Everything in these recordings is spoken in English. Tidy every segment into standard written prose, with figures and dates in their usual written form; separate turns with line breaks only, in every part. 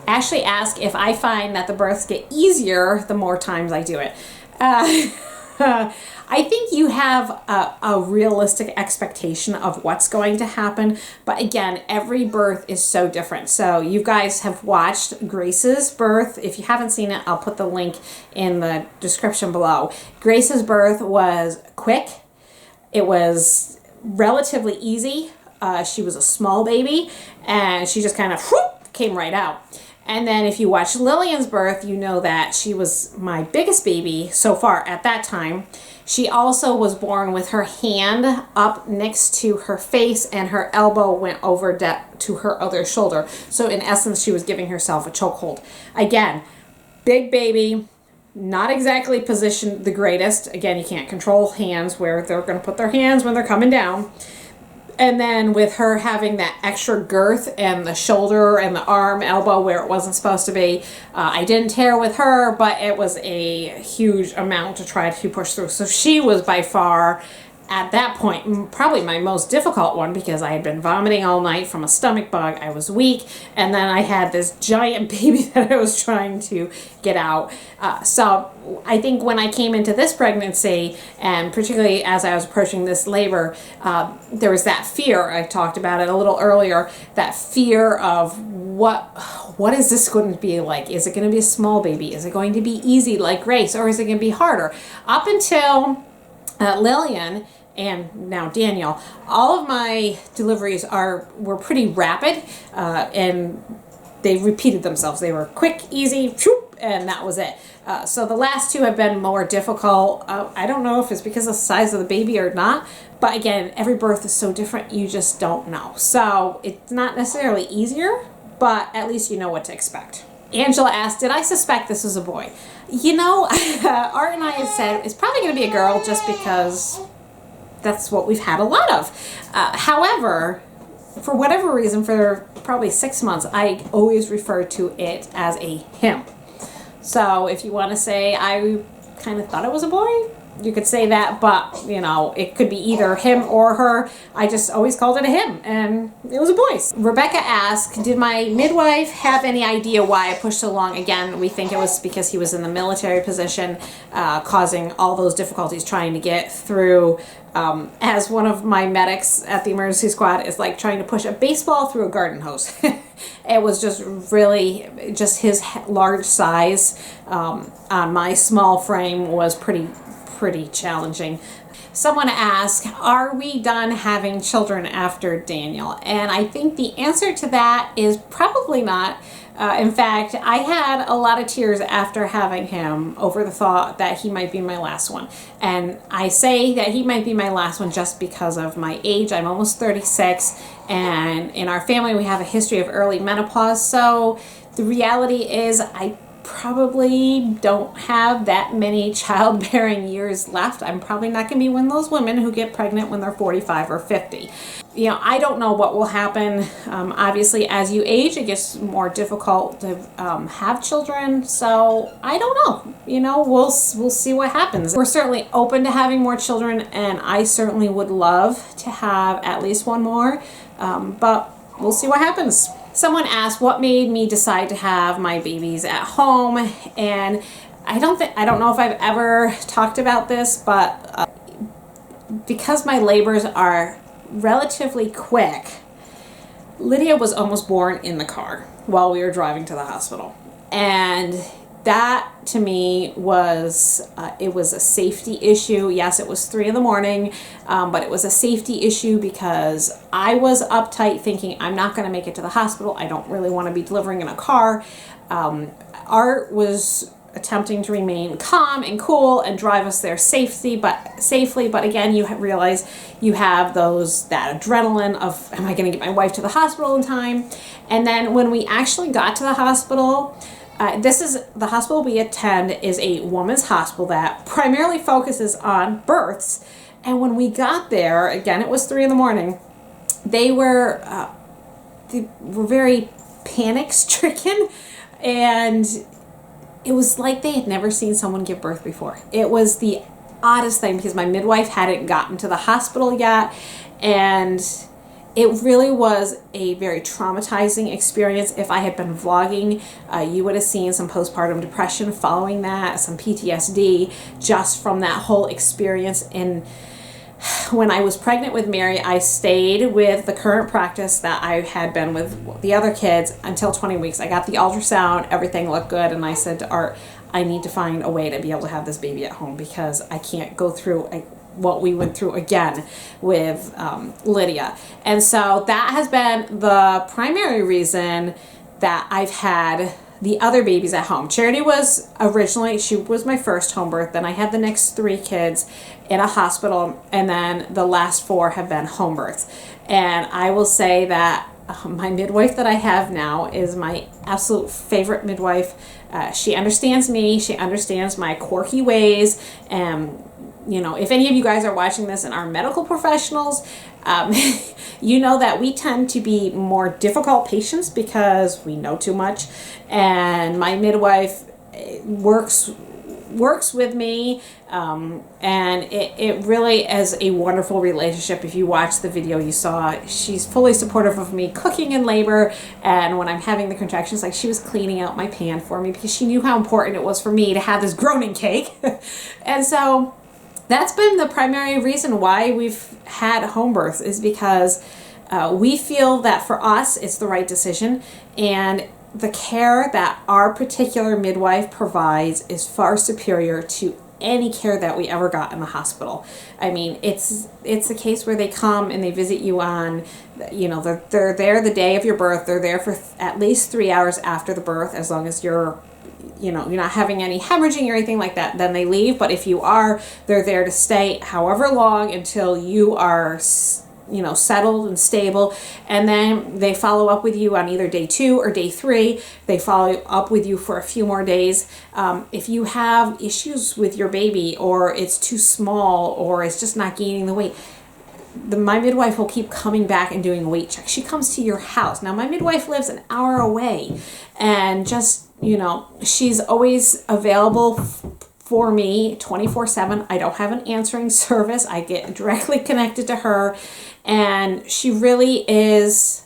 Ashley asked if I find that the births get easier the more times I do it. I think you have a realistic expectation of what's going to happen, but again, every birth is so different. So you guys have watched Grace's birth. If you haven't seen it, I'll put the link in the description below. Grace's birth was quick. It was relatively easy. She was a small baby, and she just kind of came right out. And then if you watch Lillian's birth, you know that she was my biggest baby so far at that time. She also was born with her hand up next to her face, and her elbow went over to her other shoulder. So in essence, she was giving herself a chokehold. Again, big baby, not exactly positioned the greatest. Again, you can't control hands where they're going to put their hands when they're coming down. And then with her having that extra girth and the shoulder and the arm, elbow where it wasn't supposed to be, I didn't tear with her, but it was a huge amount to try to push through. So she was by far, at that point, probably my most difficult one, because I had been vomiting all night from a stomach bug. I was weak, and then I had this giant baby that I was trying to get out. So I think when I came into this pregnancy, and particularly as I was approaching this labor, there was that fear. I talked about it a little earlier, that fear of what is this going to be like? Is it going to be a small baby? Is it going to be easy like Grace, or is it going to be harder? Up until Lillian and now Daniel, all of my deliveries were pretty rapid, and they repeated themselves. They were quick, easy, and that was it. So the last two have been more difficult. I don't know if it's because of the size of the baby or not, but again, every birth is so different, you just don't know. So it's not necessarily easier, but at least you know what to expect. Angela asked, did I suspect this was a boy? You know, Art and I had said it's probably going to be a girl just because that's what we've had a lot of. However, for whatever reason, for probably 6 months, I always referred to it as a him. So if you want to say I kind of thought it was a boy, you could say that, but you know, it could be either him or her. I just always called it a him, and it was a boy. Rebecca asked, did my midwife have any idea why I pushed so long? Again, we think it was because he was in the military position, causing all those difficulties trying to get through. As one of my medics at the emergency squad is like trying to push a baseball through a garden hose. It was just really, just his large size on my small frame was pretty challenging. Someone asked, are we done having children after Daniel? And I think the answer to that is probably not. In fact, I had a lot of tears after having him over the thought that he might be my last one. And I say that he might be my last one just because of my age. I'm almost 36, and in our family we have a history of early menopause. So the reality is I probably don't have that many childbearing years left. I'm probably not going to be one of those women who get pregnant when they're 45 or 50. You know, I don't know what will happen. Obviously, as you age, it gets more difficult to have children. So I don't know. You know, we'll see what happens. We're certainly open to having more children, and I certainly would love to have at least one more. But we'll see what happens. Someone asked what made me decide to have my babies at home, and I don't know if I've ever talked about this, but because my labors are relatively quick, Lydia was almost born in the car while we were driving to the hospital, and that to me was it was a safety issue. Yes, it was 3 a.m, but it was a safety issue because I was uptight thinking I'm not going to make it to the hospital. I don't really want to be delivering in a car. Art was attempting to remain calm and cool and drive us there safely, but again, you realize you have that adrenaline of, am I going to get my wife to the hospital in time? And then when we actually got to the hospital, the hospital we attend is a woman's hospital that primarily focuses on births. And when we got there, again, it was 3 a.m, they were very panic-stricken, and it was like they had never seen someone give birth before. It was the oddest thing because my midwife hadn't gotten to the hospital yet, and it really was a very traumatizing experience. If I had been vlogging, you would have seen some postpartum depression following that, some PTSD just from that whole experience. And when I was pregnant with Mary, I stayed with the current practice that I had been with the other kids until 20 weeks. I got the ultrasound, everything looked good, and I said to Art, I need to find a way to be able to have this baby at home because I can't go through what we went through again with Lydia. And so that has been the primary reason that I've had the other babies at home. Charity was originally, she was my first home birth. Then I had the next 3 kids in a hospital, and then the last 4 have been home births. And I will say that my midwife that I have now is my absolute favorite midwife. She understands me. She understands my quirky ways. You know, if any of you guys are watching this and are medical professionals, you know that we tend to be more difficult patients because we know too much. And my midwife works with me, and it really is a wonderful relationship. If you watch the video, you saw she's fully supportive of me cooking in labor, and when I'm having the contractions, like she was cleaning out my pan for me because she knew how important it was for me to have this groaning cake. And so that's been the primary reason why we've had home births, is because we feel that for us it's the right decision, and the care that our particular midwife provides is far superior to any care that we ever got in the hospital. I mean, it's a case where they come and they visit you on, you know, they're there the day of your birth. They're there for at least 3 hours after the birth, as long as you're not having any hemorrhaging or anything like that. Then they leave. But if you are, they're there to stay however long until you are, settled and stable. And then they follow up with you on either day 2 or day 3. They follow up with you for a few more days. If you have issues with your baby, or it's too small, or it's just not gaining the weight, my midwife will keep coming back and doing weight checks. She comes to your house. Now, my midwife lives an hour away, and just, she's always available for me 24/7. I don't have an answering service. I get directly connected to her, and she really is,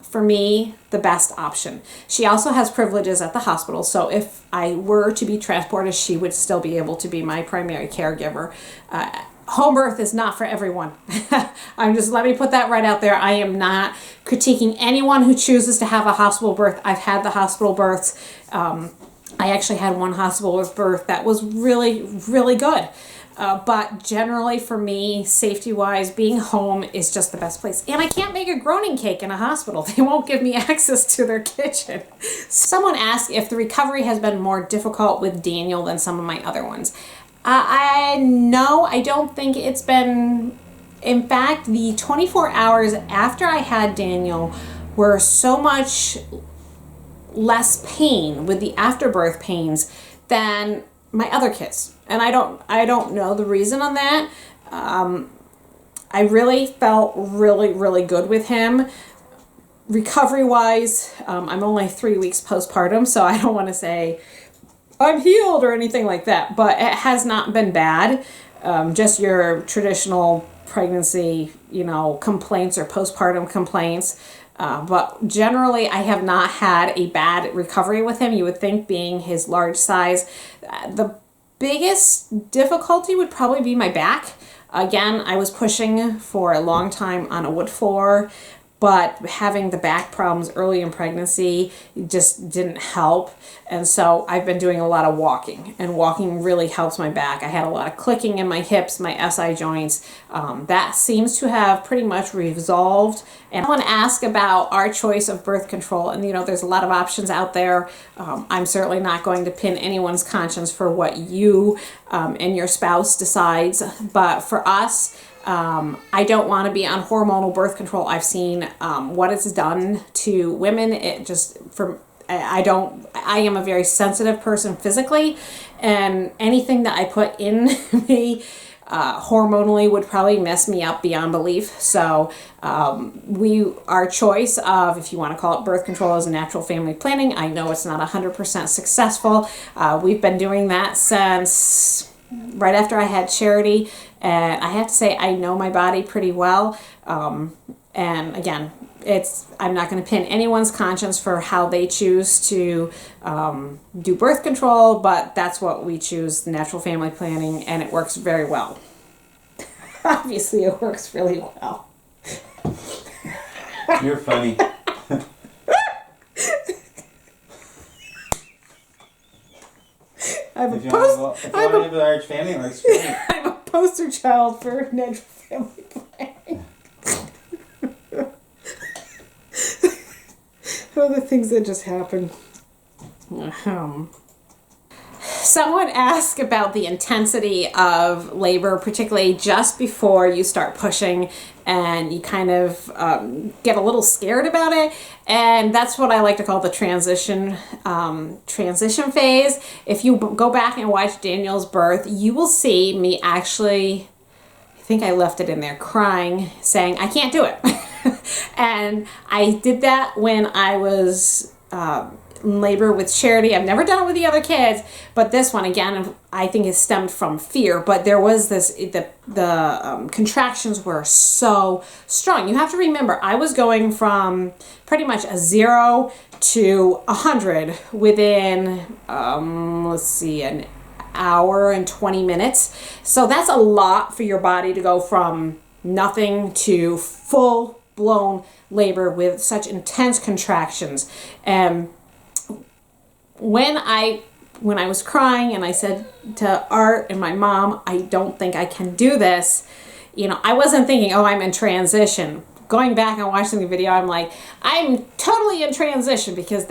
for me, the best option. She also has privileges at the hospital, so if I were to be transported, she would still be able to be my primary caregiver. Home birth is not for everyone. Let me put that right out there. I am not critiquing anyone who chooses to have a hospital birth. I've had the hospital births. I actually had one hospital birth that was really, really good. But generally for me, safety-wise, being home is just the best place. And I can't make a groaning cake in a hospital. They won't give me access to their kitchen. Someone asked if the recovery has been more difficult with Daniel than some of my other ones. No, I don't think it's been. In fact, the 24 hours after I had Daniel were so much less pain with the afterbirth pains than my other kids. And I don't know the reason on that. I really felt really, really good with him. Recovery-wise, I'm only 3 weeks postpartum, so I don't want to say I'm healed or anything like that, but it has not been bad. Just your traditional pregnancy, complaints or postpartum complaints. But generally, I have not had a bad recovery with him. You would think, being his large size. The biggest difficulty would probably be my back. Again, I was pushing for a long time on a wood floor, but having the back problems early in pregnancy just didn't help. And so I've been doing a lot of walking, and walking really helps my back. I had a lot of clicking in my hips, my SI joints. That seems to have pretty much resolved. And I want to ask about our choice of birth control. And, there's a lot of options out there. I'm certainly not going to pin anyone's conscience for what you and your spouse decides. But for us, I don't want to be on hormonal birth control. I've seen what it's done to women. I am a very sensitive person physically, and anything that I put in me hormonally would probably mess me up beyond belief. So our choice of, if you want to call it birth control, is natural family planning. I know it's not 100% successful. We've been doing that since right after I had Charity, and I have to say I know my body pretty well. And again, I'm not going to pin anyone's conscience for how they choose to do birth control, but that's what we choose, natural family planning, and it works very well. Obviously, it works really well.
You're funny.
I'm
if you want to have a large family, it works great.
I'm a poster child for natural family planning. Oh, the things that just happened. Someone asked about the intensity of labor, particularly just before you start pushing, and you kind of get a little scared about it. And that's what I like to call the transition phase. If you go back and watch Daniel's birth, you will see me actually, I think I left it in there, crying, saying, I can't do it. And I did that when I was in labor with Charity. I've never done it with the other kids, but this one, again, I think it stemmed from fear. But there was this, the contractions were so strong. You have to remember, I was going from pretty much a 0 to 100 within, let's see, an hour and 20 minutes. So that's a lot for your body to go from nothing to full blown labor with such intense contractions. And when I was crying and I said to Art and my mom, I don't think I can do this, I wasn't thinking, oh, I'm in transition. Going back and watching the video, I'm like, I'm totally in transition, because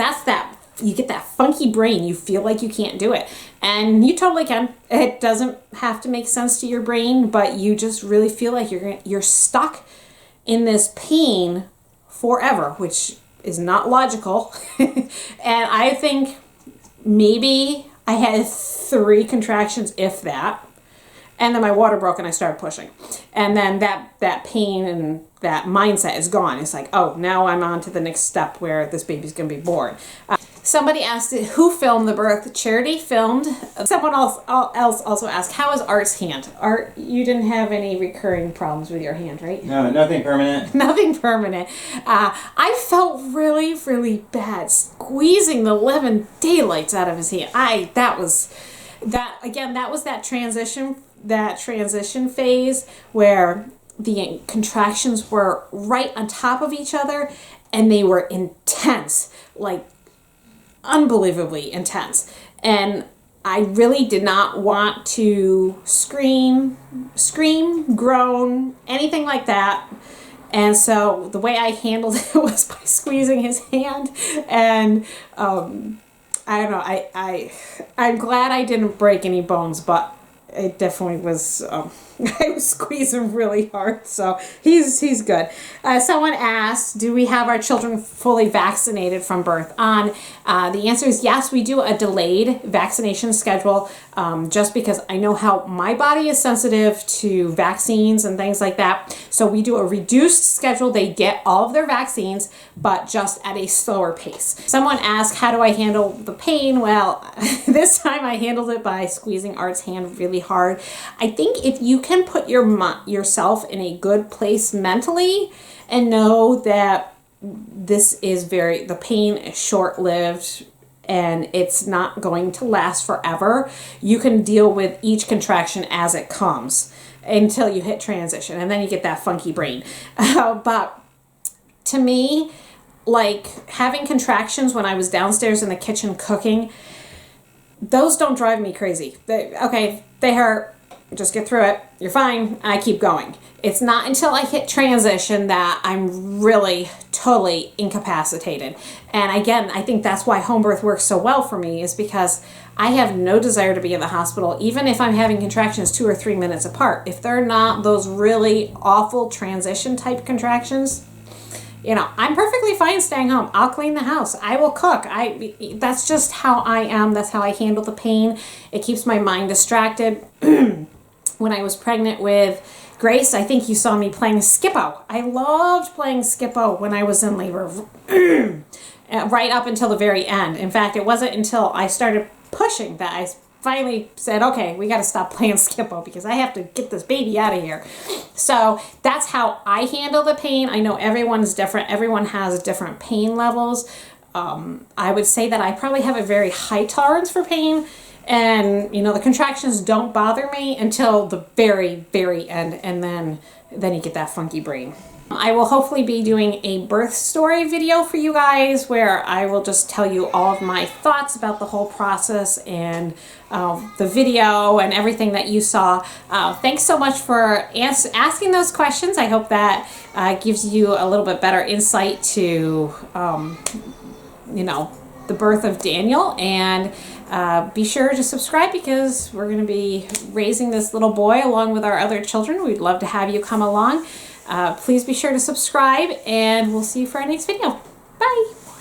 you get that funky brain. You feel like you can't do it. And you totally can. It doesn't have to make sense to your brain, but you just really feel like you're stuck in this pain forever, which is not logical. And I think maybe I had 3 contractions, if that. And then my water broke and I started pushing. And then that pain and that mindset is gone. It's like, oh, now I'm on to the next step where this baby's going to be born. Somebody asked who filmed the birth. Charity filmed. Someone else also asked, how is Art's hand? Art, you didn't have any recurring problems with your hand, right?
No, nothing permanent.
Nothing permanent. I felt really, really bad squeezing the living daylights out of his hand. That was that transition phase where the contractions were right on top of each other, and they were intense, like unbelievably intense. And I really did not want to scream, groan, anything like that. And so the way I handled it was by squeezing his hand. And I don't know, I'm glad I didn't break any bones, but it definitely was, I was squeezing really hard, so he's good. Someone asked, do we have our children fully vaccinated from birth on? The answer is yes, we do a delayed vaccination schedule, just because I know how my body is sensitive to vaccines and things like that. So we do a reduced schedule. They get all of their vaccines, but just at a slower pace. Someone asked, how do I handle the pain? Well, this time I handled it by squeezing Art's hand really hard. I think if you can put yourself in a good place mentally and know that the pain is short-lived and it's not going to last forever, you can deal with each contraction as it comes until you hit transition, and then you get that funky brain. But to me, like having contractions when I was downstairs in the kitchen cooking, those don't drive me crazy. They hurt. Just get through it. You're fine. I keep going. It's not until I hit transition that I'm really totally incapacitated. And again, I think that's why home birth works so well for me, is because I have no desire to be in the hospital, even if I'm having contractions 2 or 3 minutes apart. If they're not those really awful transition type contractions, I'm perfectly fine staying home. I'll clean the house. I will cook. That's just how I am. That's how I handle the pain. It keeps my mind distracted. When I was pregnant with Grace, I think you saw me playing Skip-O. I loved playing Skip-O when I was in labor, right up until the very end. In fact, it wasn't until I started pushing that I finally said, okay, we got to stop playing Skippo because I have to get this baby out of here. So that's how I handle the pain. I know everyone's different. Everyone has different pain levels. I would say that I probably have a very high tolerance for pain. And, you know, the contractions don't bother me until the very, very end. And then you get that funky brain. I will hopefully be doing a birth story video for you guys where I will just tell you all of my thoughts about the whole process and the video and everything that you saw. Thanks so much for asking those questions. I hope that gives you a little bit better insight to, you know, the birth of Daniel. And be sure to subscribe because we're going to be raising this little boy along with our other children. We'd love to have you come along. Please be sure to subscribe, and we'll see you for our next video.